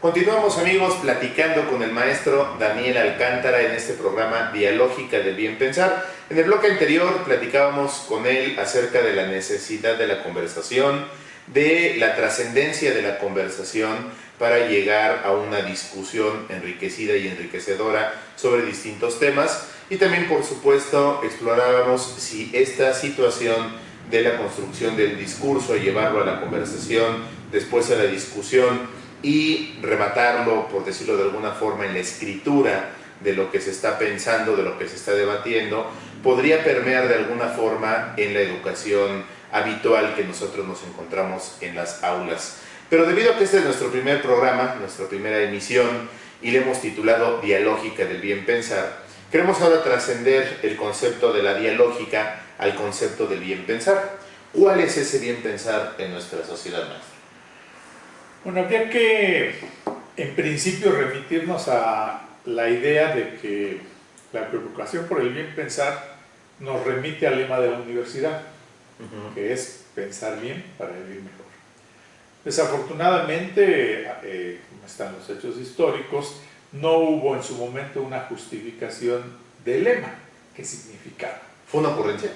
Continuamos, amigos, platicando con el maestro Daniel Alcántara en este programa Dialógica del Bien Pensar. En el bloque anterior platicábamos con él acerca de la necesidad de la conversación, de la trascendencia de la conversación para llegar a una discusión enriquecida y enriquecedora sobre distintos temas. Y también, por supuesto, explorábamos si esta situación de la construcción del discurso, llevarlo a la conversación, después a la discusión, y rematarlo, por decirlo de alguna forma, en la escritura de lo que se está pensando, de lo que se está debatiendo, podría permear de alguna forma en la educación habitual que nosotros nos encontramos en las aulas. Pero debido a que este es nuestro primer programa, nuestra primera emisión, y le hemos titulado Dialógica del Bien Pensar, queremos ahora trascender el concepto de la dialógica al concepto del bien pensar. ¿Cuál es ese bien pensar en nuestra sociedad, maestro? Bueno, habría que, en principio, remitirnos a la idea de que la preocupación por el bien pensar nos remite al lema de la universidad, que es pensar bien para vivir mejor. Desafortunadamente, como están los hechos históricos, no hubo en su momento una justificación del lema. ¿Qué significaba? ¿Fue una ocurrencia?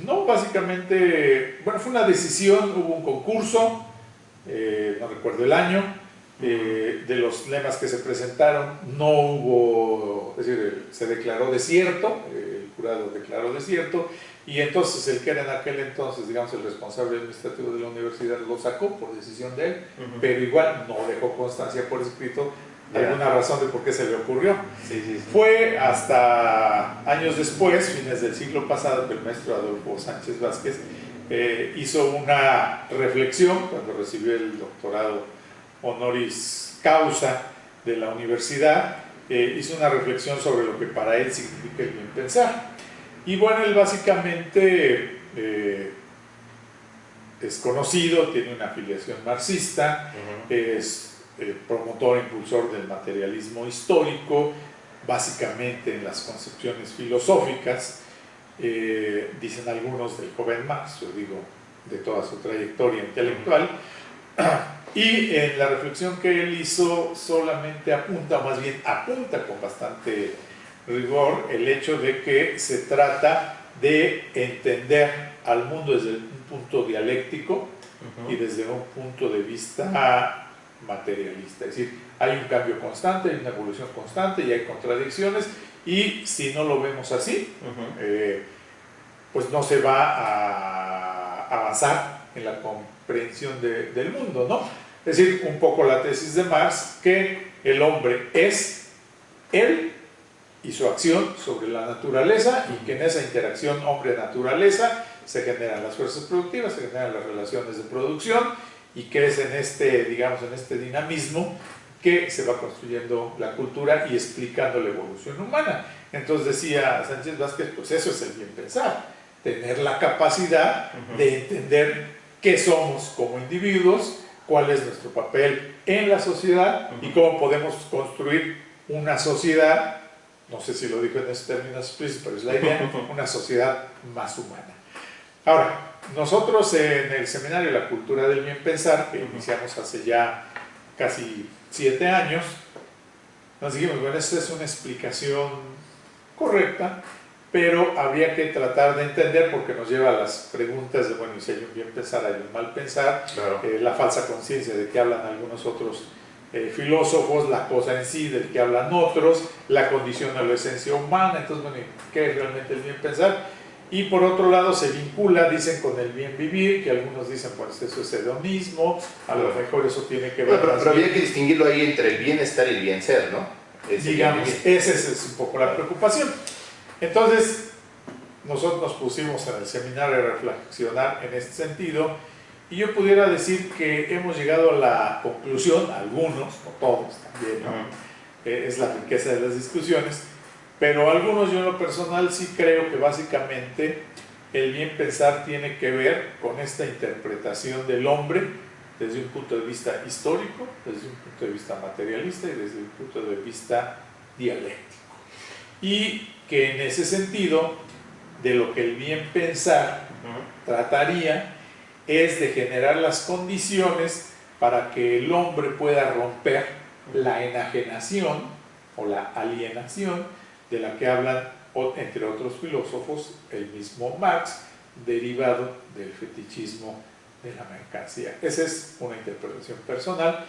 No, básicamente, bueno, fue una decisión, hubo un concurso, no recuerdo el año, de los lemas que se presentaron, no hubo, es decir, se declaró desierto, el jurado declaró desierto, y entonces el que era en aquel entonces, digamos, el responsable administrativo de la universidad lo sacó por decisión de él, pero igual no dejó constancia por escrito alguna razón de por qué se le ocurrió. Sí. Fue hasta años después, fines del siglo pasado, que el maestro Adolfo Sánchez Vázquez hizo una reflexión cuando recibió el doctorado honoris causa de la universidad, hizo una reflexión sobre lo que para él significa el bien pensar. Y bueno, él básicamente es conocido, tiene una afiliación marxista, es promotor e impulsor del materialismo histórico, básicamente en las concepciones filosóficas, dicen algunos del joven Marx, yo digo de toda su trayectoria intelectual, y en la reflexión que él hizo solamente apunta, o más bien apunta con bastante rigor, el hecho de que se trata de entender al mundo desde un punto dialéctico y desde un punto de vista materialista, es decir, hay un cambio constante, hay una evolución constante y hay contradicciones, y si no lo vemos así, pues no se va a avanzar en la comprensión del mundo, ¿no? Es decir, un poco la tesis de Marx, que el hombre es él y su acción sobre la naturaleza, y que en esa interacción hombre-naturaleza se generan las fuerzas productivas, se generan las relaciones de producción, y que es en este, digamos, en este dinamismo que se va construyendo la cultura y explicando la evolución humana. Entonces decía Sánchez Vázquez, pues eso es el bien pensar, tener la capacidad de entender qué somos como individuos, cuál es nuestro papel en la sociedad y cómo podemos construir una sociedad, no sé si lo dijo en esos términos explícitos, pero es la idea, una sociedad más humana. Ahora, nosotros en el Seminario de la Cultura del Bien Pensar, que iniciamos hace ya casi 7 años, nos dijimos, bueno, esta es una explicación correcta, pero habría que tratar de entender, porque nos lleva a las preguntas de, bueno, y si hay un bien pensar, hay un mal pensar, claro. La falsa conciencia de que hablan algunos otros filósofos, la cosa en sí del que hablan otros, la condición de la esencia humana. Entonces, bueno, ¿qué es realmente el bien pensar? Y por otro lado se vincula, dicen, con el bien vivir, que algunos dicen, pues eso es hedonismo, a lo mejor eso tiene que ver... Pero habría que distinguirlo ahí entre el bienestar y el bien ser, ¿no? Digamos, esa es un poco la preocupación. Entonces, nosotros nos pusimos en el seminario a reflexionar en este sentido, y yo pudiera decir que hemos llegado a la conclusión, algunos, no todos también, ¿no? Es la riqueza de las discusiones, pero algunos, yo en lo personal sí creo que básicamente el bien pensar tiene que ver con esta interpretación del hombre desde un punto de vista histórico, desde un punto de vista materialista y desde un punto de vista dialéctico. Y que en ese sentido, de lo que el bien pensar trataría es de generar las condiciones para que el hombre pueda romper la enajenación o la alienación de la que hablan, entre otros filósofos, el mismo Marx, derivado del fetichismo de la mercancía. Esa es una interpretación personal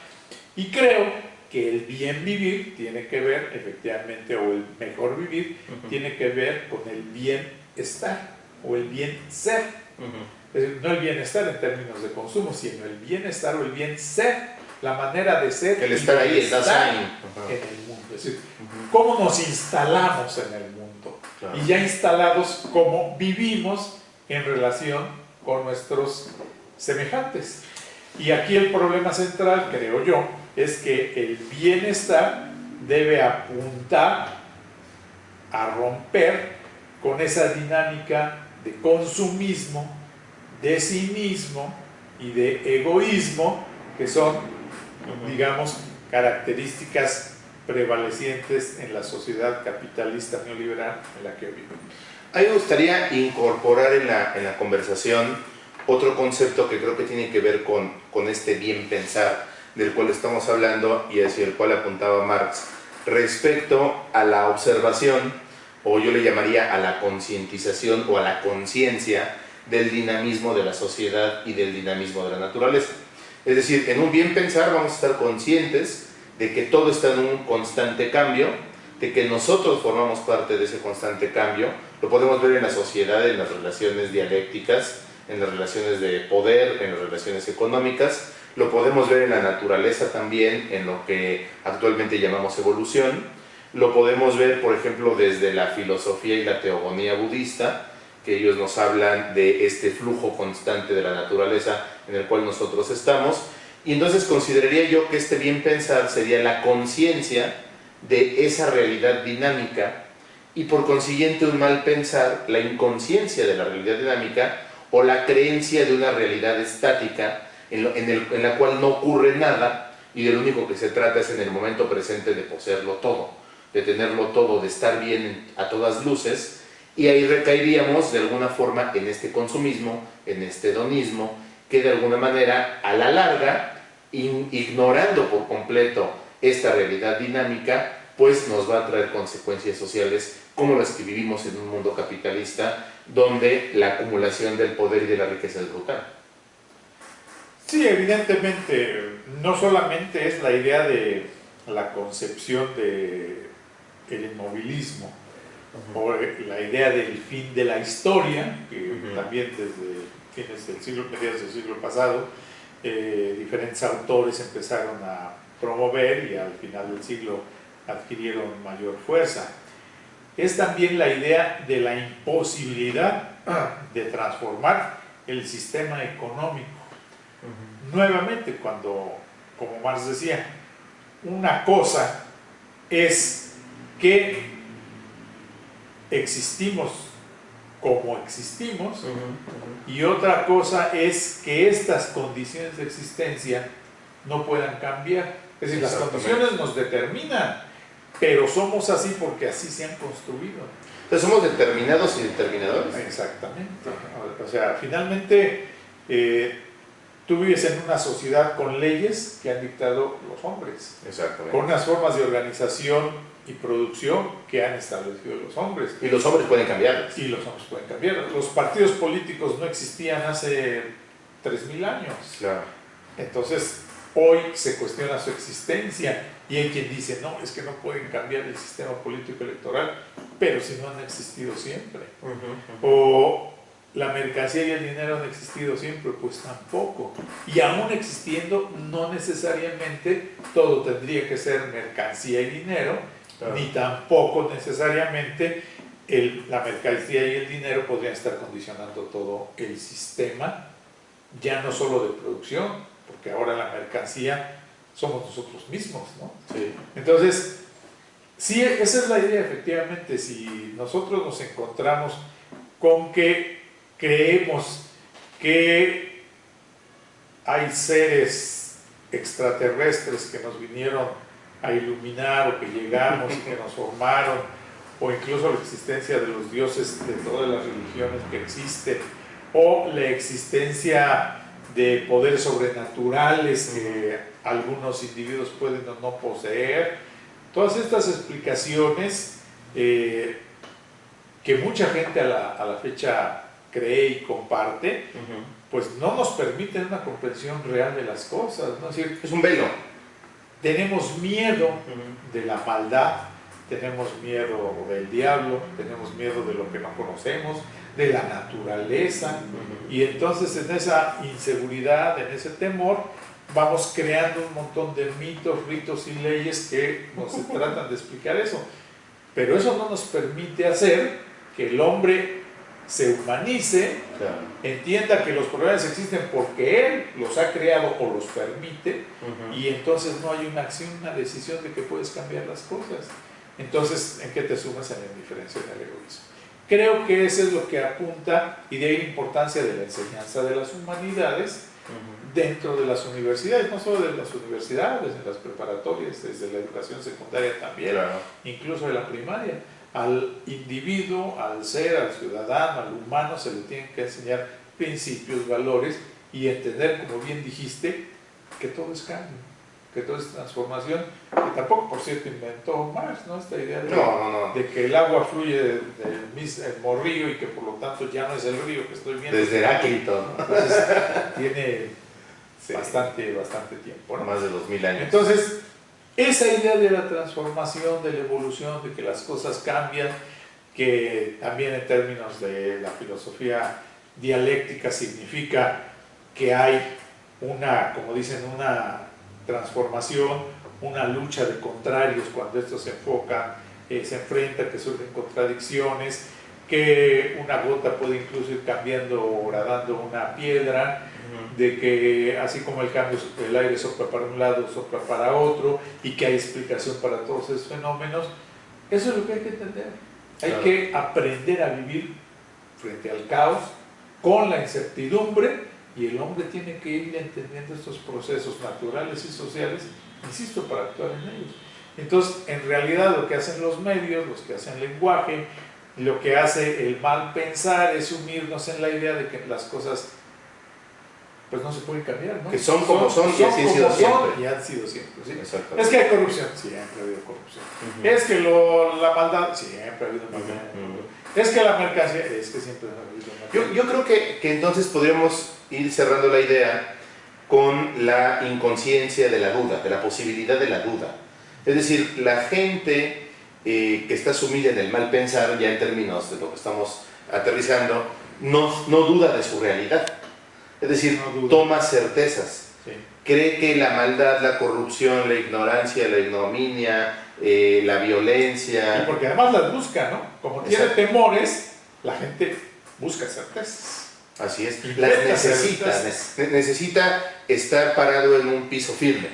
y creo que el bien vivir tiene que ver, efectivamente, o el mejor vivir, tiene que ver con el bienestar o el bien ser. Es decir, no el bienestar en términos de consumo, sino el bienestar o el bien ser, la manera de ser, el estar ahí, estar en el mundo. Es decir, cómo nos instalamos en el mundo. Claro. Y ya instalados, cómo vivimos en relación con nuestros semejantes. Y aquí el problema central, creo yo, es que el bienestar debe apuntar a romper con esa dinámica de consumismo, de cinismo y de egoísmo que son, digamos, características prevalecientes en la sociedad capitalista neoliberal en la que vivimos. A mí me gustaría incorporar en la conversación otro concepto que creo que tiene que ver con este bien pensar del cual estamos hablando y hacia el cual apuntaba Marx, respecto a la observación, o yo le llamaría a la concientización o a la conciencia del dinamismo de la sociedad y del dinamismo de la naturaleza. Es decir, en un bien pensar vamos a estar conscientes de que todo está en un constante cambio, de que nosotros formamos parte de ese constante cambio. Lo podemos ver en la sociedad, en las relaciones dialécticas, en las relaciones de poder, en las relaciones económicas. Lo podemos ver en la naturaleza también, en lo que actualmente llamamos evolución. Lo podemos ver, por ejemplo, desde la filosofía y la teogonía budista, que ellos nos hablan de este flujo constante de la naturaleza en el cual nosotros estamos. Y entonces consideraría yo que este bien pensar sería la conciencia de esa realidad dinámica y por consiguiente un mal pensar, la inconsciencia de la realidad dinámica o la creencia de una realidad estática en la cual no ocurre nada y de lo único que se trata es en el momento presente de poseerlo todo, de tenerlo todo, de estar bien a todas luces, y ahí recaeríamos de alguna forma en este consumismo, en este hedonismo, que de alguna manera a la larga, ignorando por completo esta realidad dinámica, pues nos va a traer consecuencias sociales como las que vivimos en un mundo capitalista donde la acumulación del poder y de la riqueza es brutal. Sí, evidentemente, no solamente es la idea de la concepción del inmovilismo o la idea del fin de la historia, que también desde fines del siglo, mediados del siglo pasado, diferentes autores empezaron a promover y al final del siglo adquirieron mayor fuerza. Es también la idea de la imposibilidad de transformar el sistema económico. Nuevamente, cuando, como Marx decía, una cosa es que existimos como existimos y otra cosa es que estas condiciones de existencia no puedan cambiar. Es decir, las condiciones nos determinan, pero somos así porque así se han construido. Entonces somos determinados y determinadores. Exactamente. O sea, finalmente tú vives en una sociedad con leyes que han dictado los hombres. Exactamente. Con unas formas de organización y producción que han establecido los hombres. Y los hombres pueden cambiarlas. Y los hombres pueden cambiar. Los partidos políticos no existían hace 3.000 años. Claro. Entonces, hoy se cuestiona su existencia y hay quien dice, no, es que no pueden cambiar el sistema político electoral, pero si no han existido siempre. O la mercancía y el dinero han existido siempre, pues tampoco. Y aún existiendo, no necesariamente todo tendría que ser mercancía y dinero, claro, ni tampoco necesariamente la mercancía y el dinero podrían estar condicionando todo el sistema, ya no solo de producción, porque ahora la mercancía somos nosotros mismos, ¿no? Sí. Entonces, sí, esa es la idea, efectivamente. Si nosotros nos encontramos con que creemos que hay seres extraterrestres que nos vinieron a iluminar o que llegamos y que nos formaron, o incluso la existencia de los dioses de todas las religiones que existen, o la existencia de poderes sobrenaturales que algunos individuos pueden o no poseer. Todas estas explicaciones que mucha gente a la fecha cree y comparte, pues no nos permiten una comprensión real de las cosas, ¿no? Es decir, es un velo. Tenemos miedo de la maldad, tenemos miedo del diablo, tenemos miedo de lo que no conocemos, de la naturaleza, y entonces en esa inseguridad, en ese temor, vamos creando un montón de mitos, ritos y leyes que nos tratan de explicar eso. Pero eso no nos permite hacer que el hombre se humanice, Claro. entienda que los problemas existen porque él los ha creado o los permite, y entonces no hay una acción, una decisión de que puedes cambiar las cosas. Entonces, ¿en qué te sumas? En la indiferencia, en el egoísmo. Creo que eso es lo que apunta, y de ahí la importancia de la enseñanza de las humanidades dentro de las universidades, no solo de las universidades, en las preparatorias, desde la educación secundaria también, Claro. incluso de la primaria. Al individuo, al ser, al ciudadano, al humano se le tienen que enseñar principios, valores, y entender, como bien dijiste, que todo es cambio, que todo es transformación, que tampoco, por cierto, inventó Marx, ¿no? Esta idea de que el agua fluye del mismo río y que por lo tanto ya no es el río que estoy viendo. Desde Heráclito, ¿no? Entonces, tiene bastante tiempo, ¿no? Más de 2000 años. Entonces, esa idea de la transformación, de la evolución, de que las cosas cambian, que también en términos de la filosofía dialéctica significa que hay una, como dicen, una transformación, una lucha de contrarios cuando esto se enfoca, se enfrenta, que surgen contradicciones, que una gota puede incluso ir cambiando o horadando una piedra, de que así como el aire sopla para un lado, sopla para otro, y que hay explicación para todos esos fenómenos. Eso es lo que hay que entender. Hay que aprender a vivir frente al caos, con la incertidumbre, y el hombre tiene que ir entendiendo estos procesos naturales y sociales, insisto, para actuar en ellos. Entonces, en realidad lo que hacen los medios, los que hacen lenguaje, lo que hace el mal pensar es sumirnos en la idea de que las cosas pues no se pueden cambiar, ¿no? Que son como son y así han sido siempre. Y han sido siempre, ¿sí? Exactamente. Es que hay corrupción, siempre ha habido corrupción. Es que la maldad, siempre ha habido maldad. Es que la mercancía, es que siempre ha habido mercancía. Yo creo que entonces podríamos ir cerrando la idea con la inconsciencia de la duda, de la posibilidad de la duda. Es decir, la gente que está sumida en el mal pensar, ya en términos de lo que estamos aterrizando, no duda de su realidad. Es decir, toma certezas. Sí. Cree que la maldad, la corrupción, la ignorancia, la ignominia, la violencia... Y porque además las busca, ¿no? Como tiene temores, la gente busca certezas. Así es, las necesita, necesita estar parado en un piso firme,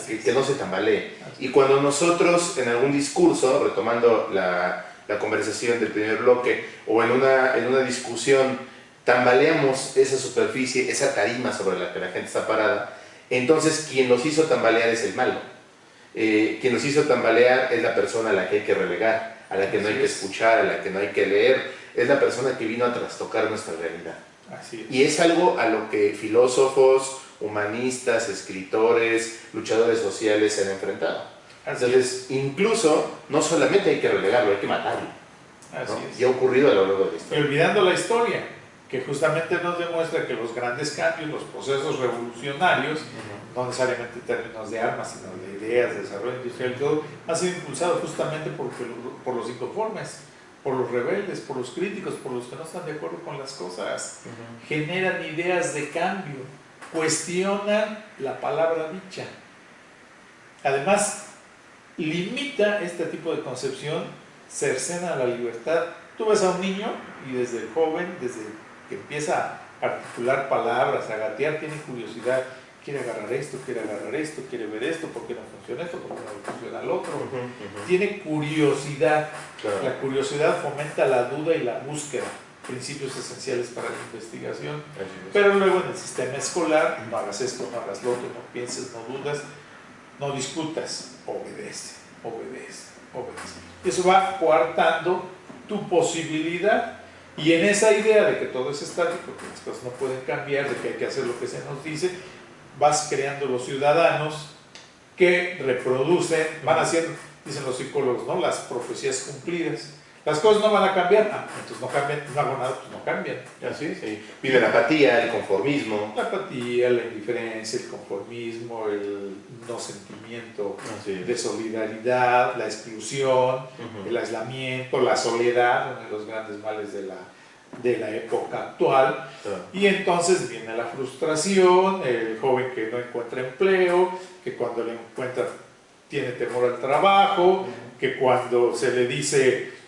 que no se tambalee. Y cuando nosotros en algún discurso, retomando la conversación del primer bloque, o en una discusión, tambaleamos esa superficie, esa tarima sobre la que la gente está parada, entonces quien los hizo tambalear es el malo. Quien los hizo tambalear es la persona a la que hay que relegar, a la que no hay que escuchar, a la que no hay que leer, es la persona que vino a trastocar nuestra realidad. Así es. Y es algo a lo que filósofos, humanistas, escritores, luchadores sociales se han enfrentado. Entonces, incluso, no solamente hay que relegarlo, hay que matarlo. Así es. Y ha ocurrido a lo largo de la Y historia. olvidando la historia, que justamente nos demuestra que los grandes cambios, los procesos revolucionarios, no necesariamente en términos de armas, sino de ideas, de desarrollo industrial y todo, han sido impulsados justamente por los inconformes, por los rebeldes, por los críticos, por los que no están de acuerdo con las cosas. Generan ideas de cambio, cuestionan la palabra dicha. Además, limita este tipo de concepción, cercena la libertad. Tú ves a un niño y desde joven, desde que empieza a articular palabras, a gatear, tiene curiosidad, quiere agarrar esto, quiere ver esto, ¿por qué no funciona esto? ¿Por qué no funciona el otro? Tiene curiosidad. Claro. La curiosidad fomenta la duda y la búsqueda, principios esenciales para la investigación. Pero luego en el sistema escolar, no hagas esto, no hagas lo otro, no pienses, no dudas, no discutas, obedece. Y eso va coartando tu posibilidad Y en esa idea de que todo es estático, que las cosas no pueden cambiar, de que hay que hacer lo que se nos dice, vas creando los ciudadanos que reproducen, van haciendo, dicen los psicólogos, ¿no?, las profecías cumplidas. Las cosas no van a cambiar, entonces no cambian, no hago nada, pues no cambian. Así, sí. Vive la apatía, el conformismo. La apatía, la indiferencia, el conformismo, el no sentimiento de solidaridad, la exclusión, el aislamiento, la soledad, uno de los grandes males de la época actual. Y entonces viene la frustración, el joven que no encuentra empleo, que cuando lo encuentra tiene temor al trabajo, que cuando se le dice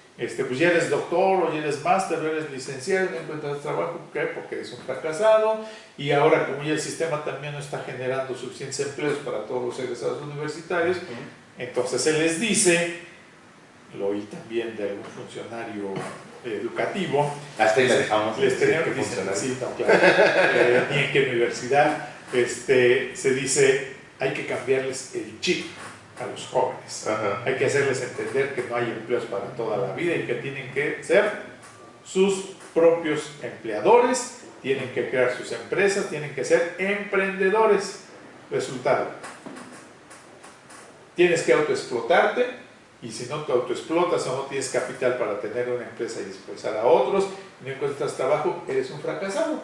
pues ya eres doctor, o ya eres máster, o eres licenciado, no encuentras trabajo, ¿por qué? Porque eres un fracasado, y ahora como ya el sistema también no está generando suficientes empleos para todos los egresados universitarios, entonces se les dice, lo oí también de algún funcionario educativo, hasta ahí la dejamos, les tenemos que dicen así, no, claro, ni en qué universidad, se dice, hay que cambiarles el chip a los jóvenes. Hay que hacerles entender que no hay empleos para toda la vida y que tienen que ser sus propios empleadores, tienen que crear sus empresas, tienen que ser emprendedores. Resultado: tienes que autoexplotarte, y si no te autoexplotas o no tienes capital para tener una empresa y expulsar a otros, no encuentras trabajo, eres un fracasado.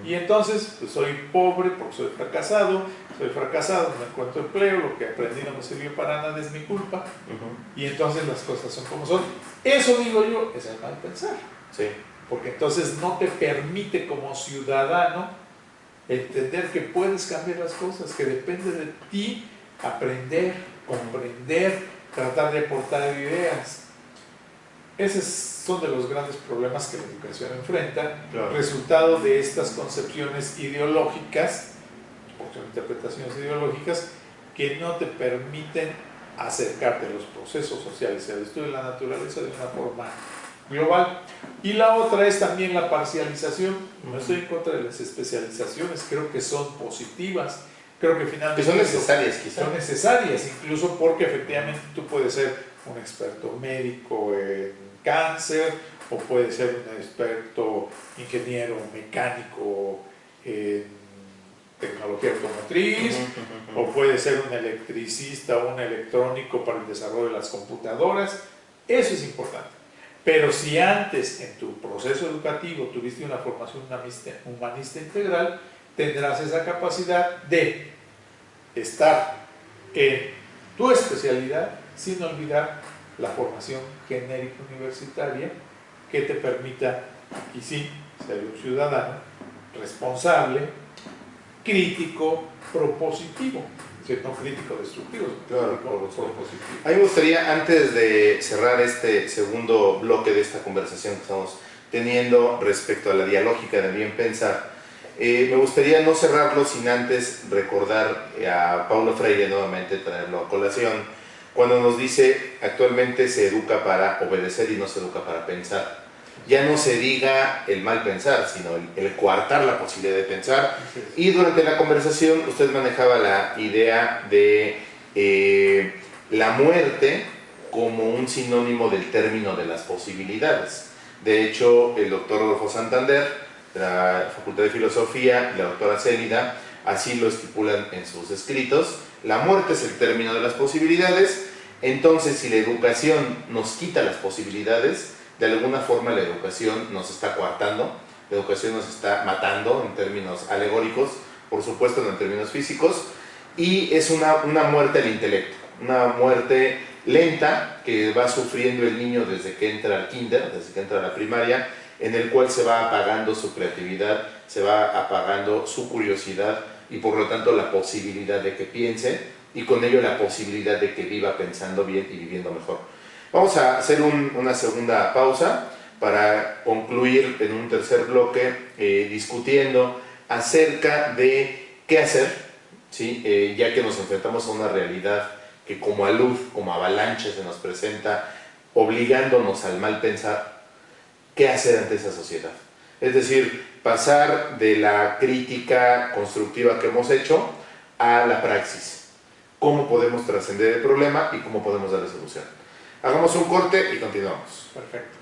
Y entonces, pues soy pobre porque soy fracasado, no encuentro empleo, lo que aprendí no me sirvió para nada, es mi culpa. Y entonces las cosas son como son. Eso, digo yo, es el mal pensar. Sí. Porque entonces no te permite como ciudadano entender que puedes cambiar las cosas, que depende de ti aprender, comprender, tratar de aportar ideas. Esos son de los grandes problemas que la educación enfrenta, resultado de estas concepciones ideológicas, o son interpretaciones ideológicas, que no te permiten acercarte a los procesos sociales y al estudio de la naturaleza de una forma global. Y la otra es también la parcialización. No estoy en contra de las especializaciones, creo que son positivas, creo que finalmente son necesarias, quizás. Son necesarias, incluso porque efectivamente tú puedes ser un experto médico en cáncer, o puedes ser un experto ingeniero mecánico en tecnología automotriz, o puedes ser un electricista o un electrónico para el desarrollo de las computadoras. Eso es importante. Pero si antes en tu proceso educativo tuviste una formación humanista integral, tendrás esa capacidad de estar en tu especialidad sin olvidar la formación genérica universitaria que te permita, aquí sí, ser un ciudadano responsable, crítico, propositivo. No crítico destructivo, claro, propositivo. A mí me gustaría, antes de cerrar este segundo bloque de esta conversación que estamos teniendo respecto a la dialógica del bien pensar, me gustaría no cerrarlo sin antes recordar a Paulo Freire nuevamente, traerlo a colación, cuando nos dice: actualmente se educa para obedecer y no se educa para pensar. Ya no se diga el mal pensar, sino el coartar la posibilidad de pensar. Y durante la conversación usted manejaba la idea de la muerte como un sinónimo del término de las posibilidades. De hecho, el doctor Rodolfo Santander, de la Facultad de Filosofía, y la doctora Célida, así lo estipulan en sus escritos. La muerte es el término de las posibilidades. Entonces, si la educación nos quita las posibilidades, de alguna forma la educación nos está coartando, la educación nos está matando en términos alegóricos, por supuesto no en términos físicos, y es una muerte al intelecto, una muerte lenta que va sufriendo el niño desde que entra al kinder, desde que entra a la primaria, en el cual se va apagando su creatividad, se va apagando su curiosidad y por lo tanto la posibilidad de que piense, y con ello la posibilidad de que viva pensando bien y viviendo mejor. Vamos a hacer una segunda pausa para concluir en un tercer bloque discutiendo acerca de qué hacer, ¿sí? Ya que nos enfrentamos a una realidad que como alud, como avalancha se nos presenta, obligándonos al mal pensar. ¿Qué hacer ante esa sociedad? Es decir, pasar de la crítica constructiva que hemos hecho a la praxis. ¿Cómo podemos trascender el problema y cómo podemos darle solución? Hagamos un corte y continuamos. Perfecto.